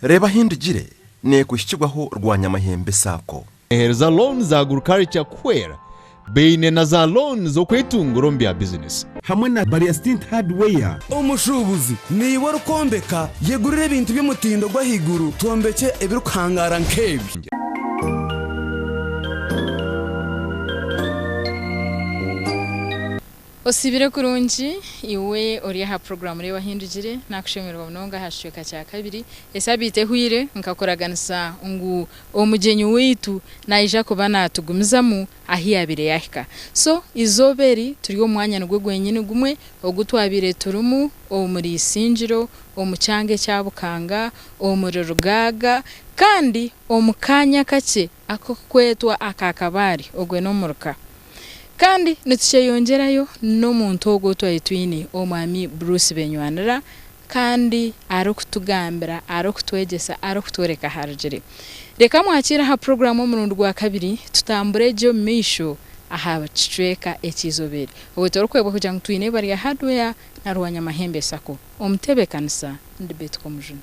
reba hindugire ne kushyirwaho rwanyamahembe sako Hereza loan za agriculture kwera beine na za loan zo kwitungura mbya business hamwe na Bariastint Hardware. Umushubuzi niwe rukombeka yegurire ibintu by'umutindo gwa higuru tombeke ebirukangara nkebi. Osibire kurungi iwe oriha program rewa hindugire nakushemerwa mnonga hashweka cya kabiri esabite huire nkakoraganisa ngu omugenyi witu naija kubana tugumizamu ahiyabire yahika so izoberi turiyo mwanya nugwe gwenyine gumwe ogutwabire turumu omuri sinjiro omucyange cyabukanga omurirugaga kandi omukanya kake akokwetwa akakabari ogwe no muruka kandi nitusheyongerayo no muntu ogotwa etwini omwami Bruce Benywanira kandi arokutugambira arokutwegesa arokutwereka harjire reka mwakira ha program omurundi gwa kabiri tutamburejo misho aha chitweka ekizobere obutorkwebwa kuja ngtwine bari ya hardware na rwanyamahembe sako omutebe kanisa ndibet komujuni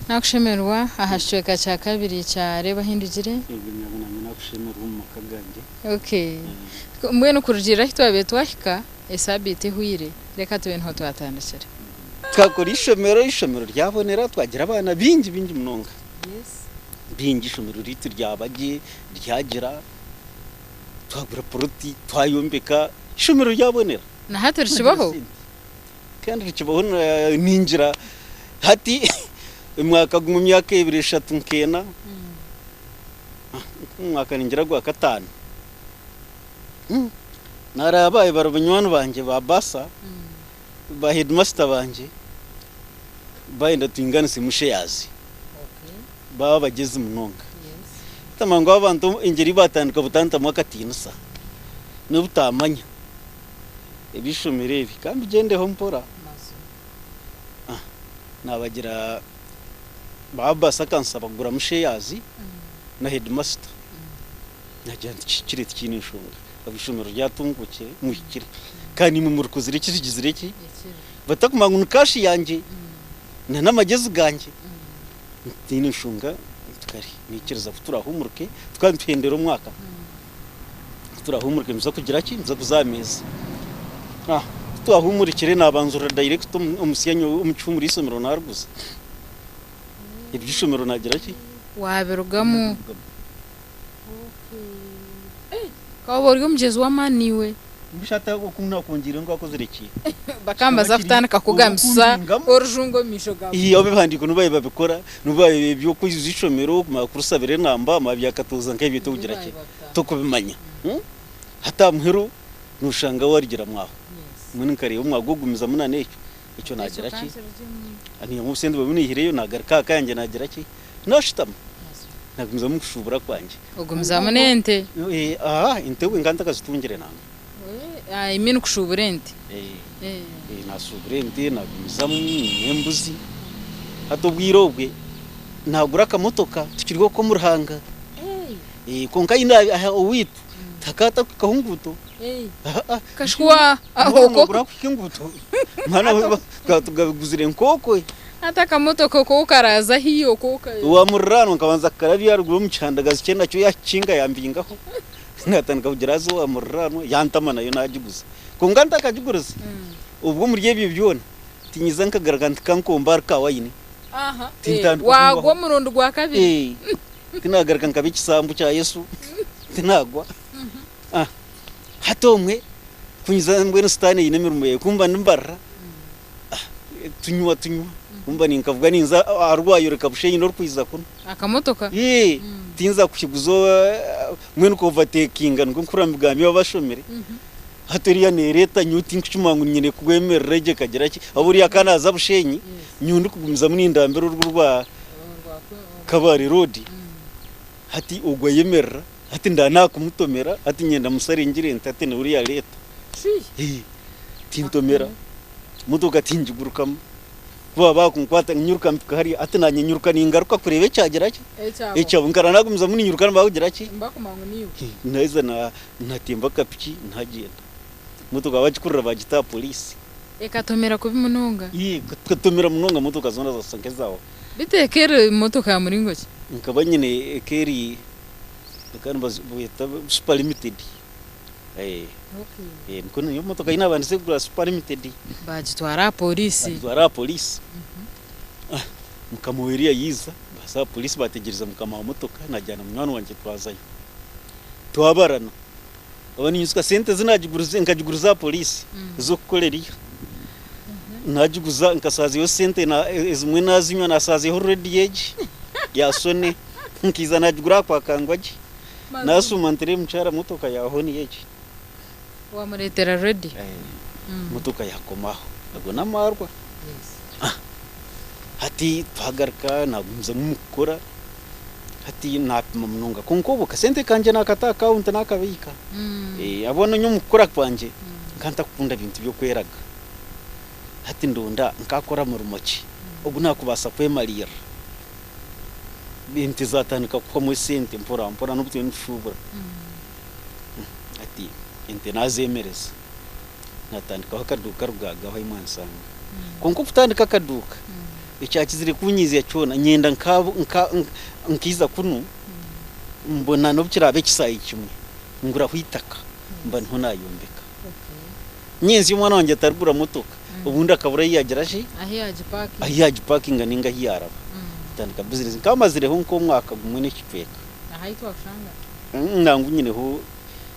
nakushemerwa ahashweka cya kabiri cya reba hindugire nakushemerwa mu makaganje okay mbwene kurugira hitwabe twahika esabite huire reka tube nho twatandikira twakora ishomero ryabonera twagira abana bingi munonga yes bingi ishomero riti ryabage ryagira twagura poroti twayombeka ishomero ryabonera na hatari kibaho kandi rikibaho ninjira hati umwaka mu myaka 2-3 nkena umwaka ningira gwa katanu narabaye barabanywana banje ba basa ba headmaster banje baenda twingana simushe yazi baba bageze munonga tamango abantu ingeri batandika butanta mwaka tinusa n'ubutamanya ebishomerebi kandi gendeho mpora nabagira baba sakansa bagura mushe yazi na headmaster najyandi kireti kinishunga abishomero ryatunguke muhikire kandi mu murukuzire kizigizire ki batakumanga unkashi yanje na namagezi ganje tinishunga tukari nikiriza turahumuruke twampendera umwaka turahumuruke mza kugira ki mza kuzameza twahumurikire nabanzura direct umusiyanyo umucumuri isomero narguza ibyishomero nagira ki waberugamo kawo ryo mjezo wa maniwe mbishata ukunna kungira ngo akozereki bakamba zafutana kakugamisa orujungo misho gabo iyo bibandiko nubaye babikora nubaye byo kuzishomero makurusabire namba mabya katuza nk'ibyo tugira ki tukubimanya hata muhero nushanga warigira mwaho muni kare umwagogumiza munane icyo nagira ki ani musende babunihireyo nagarika kanje nagira ki nashitama nagumiza mukushubura kwanje ugumiza munente intewe nganda kazitungire nanga imini kushuburente nasuburente nagumiza mwembuzi hatobwirobwe nagura akamotoka tukirwo ko muruhanga konka ina owitu takata kahunguto kashwa ahoko gura kinguto mana gatugabuzire nkoko ataka moto koko ukaraza hiyo koka wa murrano kabanza karabya ruguru mucandagaza cyenda cyo yacinga yambingaho ngatandika kugerazo wa murrano yantama nayo najiguza kunganda kajiguruza ubwo murye byona tinyiza nkagaraganta kankombar kawayini wagwa murundo gwa kabiri tinagaraka nkabiki sambu cya Yesu tinagwa hatomwe kunyiza mbwene stane yinemirumuye kumba nimbarra tunywa kumba ninkavuga ninza arwayo reka bushenyi no kwiza kuno akamotoka tinza kushiguzo mwene ko overtaking ngo nkurambigamye babashomere hatoriya nereta nyuti nkucumangu nyine kugwemerera je kagira ki aburiya kanaza bushenyi nyundi kugumiza munindambero rwa kabari road hati ugwa yemerera hati ndana kumutomera hati nyenda musarengire ntate ne uriya leta tintomera mudoga tinjigurukamo baba kunkwata nyuruka mpikari ati nanye nyuruka ningaruka kurebe cyagera ki ecyo ngara nagumiza muni nyuruka bagira ki mbakumangu niyo naiza na natemba kapiki ntagenda motoka bachikurira bachita polisi ekatomera kubi munonga katomera munonga motoka zona zasankezawo bitekere motoka ya muringo ki nkaba nyine ekeri kandi bazita super limited mkono yo motoka ina bandise kugura super limited bagitwara polisi batwara polisi mukamuweria yiza basa polisi bategereza mukama wa motoka najyana mwana wanje twazayo twabarana abani yusuka sente zinajiguruze nkajiguruza polisi zo kukolera iyo najiguza nkasaza yo sente na ezimwe nazinywa nasaza ho red age ya sone nkiza najigura kwa kangwaje nasuma ntere mchara motoka ya honi yeje wa muretera ready motoka yakomaho agona marwa hati twagarka nagumza mukora hati napima munonga konkobo kasente kanje nakata account nakabika abona nyo mukora kwanje nkanta kukunda bintu byo kweraga hati ndonda nkakora mu rumoki ubuna kubasa kwemalira bintu zatanika kwa mu sente mpora n'ubutwe n'ushubura hati ente nazemereza natandika akaduka rugagaho imansanga konko kutandika akaduka icyakizire kunyize cyona nyenda nkiza kuno mbona no bukirabe kisayi kimwe ngura kwitaka mba nto nayombeka nyenzi umwana wanjye atarugura motoka ubundi akabura yageraje ahiyaje parking ninga hiyaraba tandika business kamazire ho nko mwaka gumwe n'ikipeka ahayitwa kushanga nangu nyine ho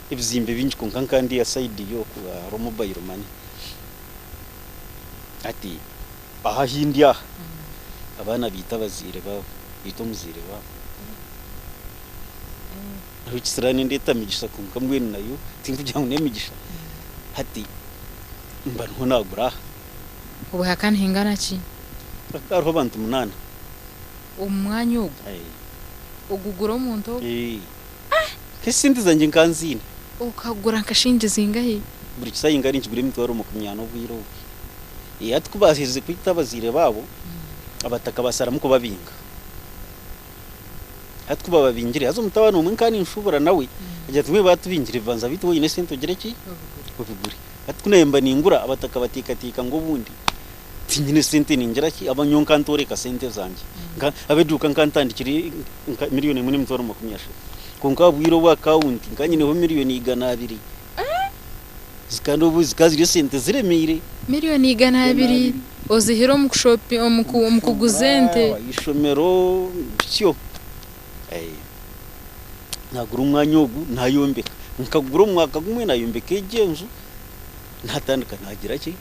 ibizimbe binji konka kandi ya side yo ku mobile money ati aha hindia abana bita bazire babo bito muzire babo rukisirane ndeta migisha konka mwene nayo timvuja ngo nemigisha hati mba ntonagura ubu hakana hingana ki akaro abantu 8 umwanya ugugura umuntu kesindi zanje nkanzine ukagura nkashinje zingahe buri kisayinga ari nkigure mitwaro 20 bwiro atukubasize kwita bazire babo abataka basara muko babinga atukuba babingire azo mutabano umwe kandi nshubura nawe ajya tumwe batubingire vanza bitu woyine sento gereki ubigure atukunemba ningura abataka batikatika ngo bundi tinyine sente ningira ki abanyonka ka sente zanje abeduka nkantandikire miliyoni muri mitwaro 20 konka bwiro wa account nkanyine ho miliyoni 200 zikando buzikazi sente ziremire miliyoni 200 ozihiro mu kushopi mu kuguzente ishomero cyo nagura umwanyogu nayombeka nkagura umwaka gumwe nayombeka ejenzu ntatandika nagira ki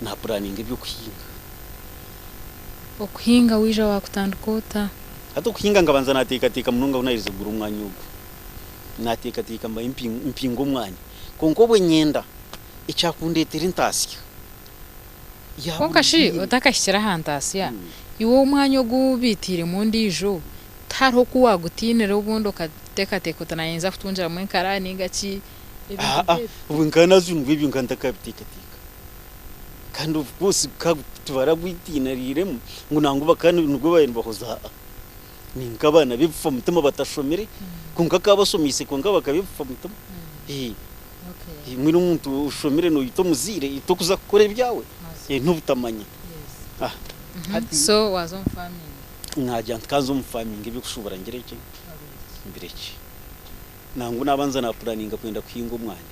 na planning byo kuhinga okuhinga wija wakutandukota hato kuhinga ngabanza nateka mununga unarize gura umwanyogu nateka mba impingo umwanya konko bwe nyenda icyakundetera intasya konkashi utakashyira hantasya iwo umwanya gubitire mu ndijo taro kuwagutinera ubundi ukateka utanayenza kutunjira mu nkarani ngaki ubu nkana zungu ibyo nkandakabitika kandi bose kabutubara gwitinarire ngo nanguba kandi nubwo bayeni bahoza ninkabana bipfa mutima batashomere kunka kabasomise kunka bakabipfa mutima mwiri umuntu ushomere no yito muzire ito kuza gukora ibyawe ntubutamanye so wazo farming nkajya nkazo mu farming ibikushubura ngereke mbireke nangu nabanza na planning kwenda kuhinga umwanya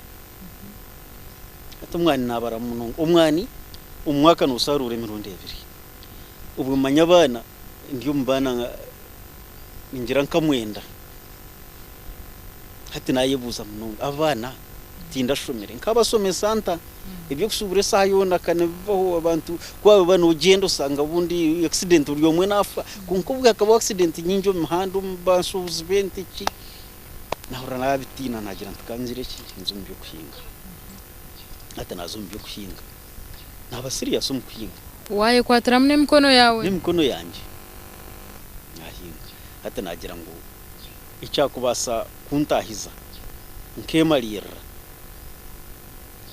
atumwani nabara munongo umwani umwaka nusarure 200 ubu manyabana ndiyo mbana ningira nkamwenda hati nayebuza munongo abana tinda shomere nkabasome santa ibyo kusubure sayona kanevaho abantu kwabo bano ugendo sanga bundi accident uri omwe nafa kunkuvuga akaba accident nyinjo mhando mbansuzi benti ki nahura nabitina nagira ntukanzire ki nzumbi kuhinga hata nazumbi kuhinga naba serious mu kuhinga waye kwatira mne mikono yawe n'imikono yanje nahinga hata nagira ngo icyakubasa kuntahiza nkemalira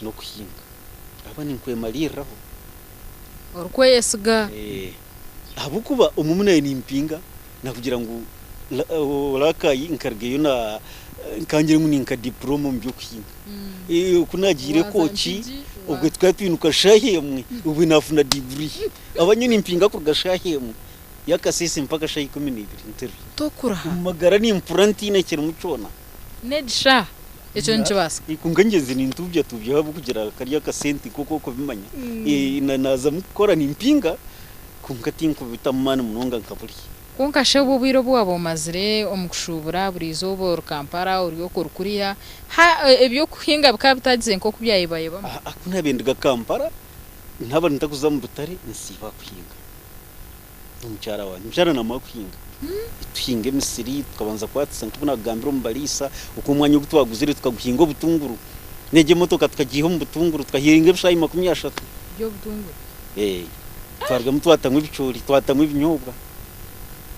no kuhinga abani nkwemaliraho orkweyesiga abukuba umumune nimpinga nakugira ngo lakayi nkargeyo na kangira nguninka diploma mu byo kwiga kunagire koci ubwo twatwinuka shahemwe ubu nafuna degree abanyine impinga ku gashahemwe yakasese mpaka shayi 12 ntero tokura magara ni implantine kiri mucona nedsha icyo ncibasa ikungangeze ni ntubya tubya kugira kariya kasenti koko bimanya naza mukora ni impinga kungatinko bitamana munonga nkaburi kunkashe bubiro bwabo mazire omukushubura burizo bo Kampala uriyo kurukuriya ha ebyo kuhinga bikabitagize nko kubyayibaye bamwe akuna bendiga Kampala ntaba ntakuza mu butare nsiba kuhinga umucyara wanyu mjara na makuhinga tuhinge misiri tukabanza kwatsa nkubona gambiro mbalisa uko umwanya gutwaguzire tukaguhinga butunguru nege motoka tukagiho mu butunguru tukahiringa bishayi 30 byo butunguru twarga mutwatangwe ibicori twatangwe ibinyobwa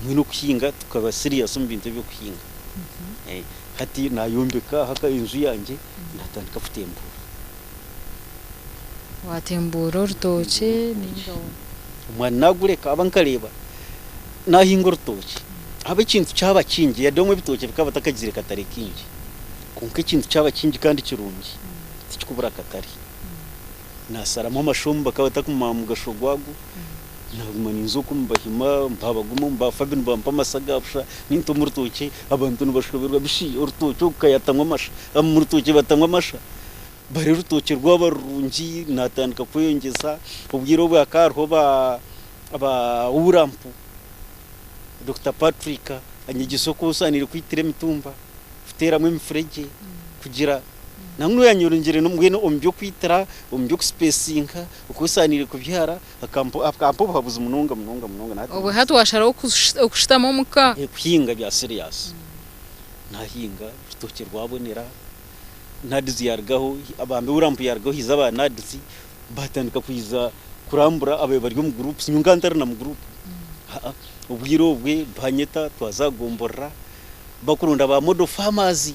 mwino kuhinga tukaba serious mu bintu byo kuhinga hati nayombeka haka inzu yanjye natandika futembura watembura rutoke n'ingabo umwana nagureka abankareba nahinga rutoke aba ikintu cyaba kingi yadomwe bitoke bikaba takagire katare kingi kunke ikintu cyaba kingi kandi kirungi tikubura katari nasaramo amashomba kaba takuma mu gashogwagu nagumana inzuko mbahima mbabagumo mbafabin bampa masagapsha ninto mu rutoke abantu nubashoberwa bishi urutoke ukayatamwa amasha mu rutoke batamwa amasha bari rutoke rw'abarungi natandika kuyongeza ubwiro bwa karho aba urampu Dr Patrick anyigisoko usanire kwitire mitumba futeramwe mifrege kugira namwe yanyorongere no mwene ombyo kwitira ombyo spacinga ukusanire kubyara akampo babuza umunonga nati ubu hatu washara okushitamo muka kuhinga bya serious nahinga rutoke rwabonera nadizi yargaho abambe urampu yargaho izaba nadizi batandika kuyiza kurambura abaye bari mu group sinyungantara na mu group ubwiro bwe banyeta twazagombora bakurunda ba modo farmers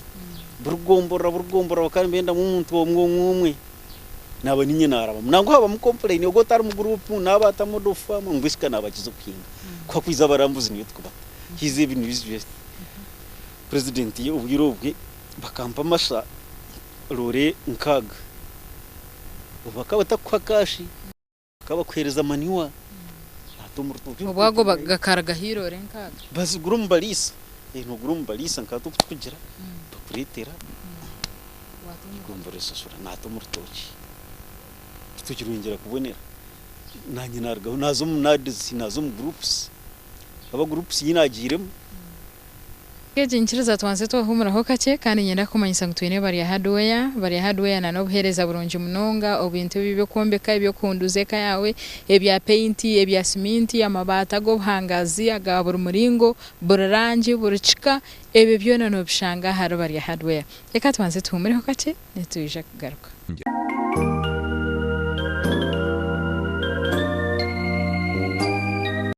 burugombora bakambenda mu muntu umwe naba ninye naraba nango haba mu complain ugo tari mu group nabata modo farm ngwisika nabakizo kwinga kwa kwiza barambuzi niyo twuba hize ibintu bizwe president ye ubwiro bwe bakampa masha rore nkaga bakaba takwakashi bakaba kwereza maniwa ubwago bagakaraga hirore nkaga bazigurumbalisa ntugurumbalisa nkato kugira tukuretera gomboresa sura nato murtoki tukirungera kubonera nanye nargaho nazo munadizi nazo mu groups aba groups yinagiremo Keje nchiriza twanze twahumuraho kake kandi nyenda kumanyisa ngutwine bari hardware na no buhereza burungi munonga obintu bibyo kombeka ibyo kunduzeka yawe ebya paint ebya cement amabata go buhangazi agabura muringo burarangi burucika ebe byo no bishanga haro bari hardware reka twanze tuhumureho kake netuje kugaruka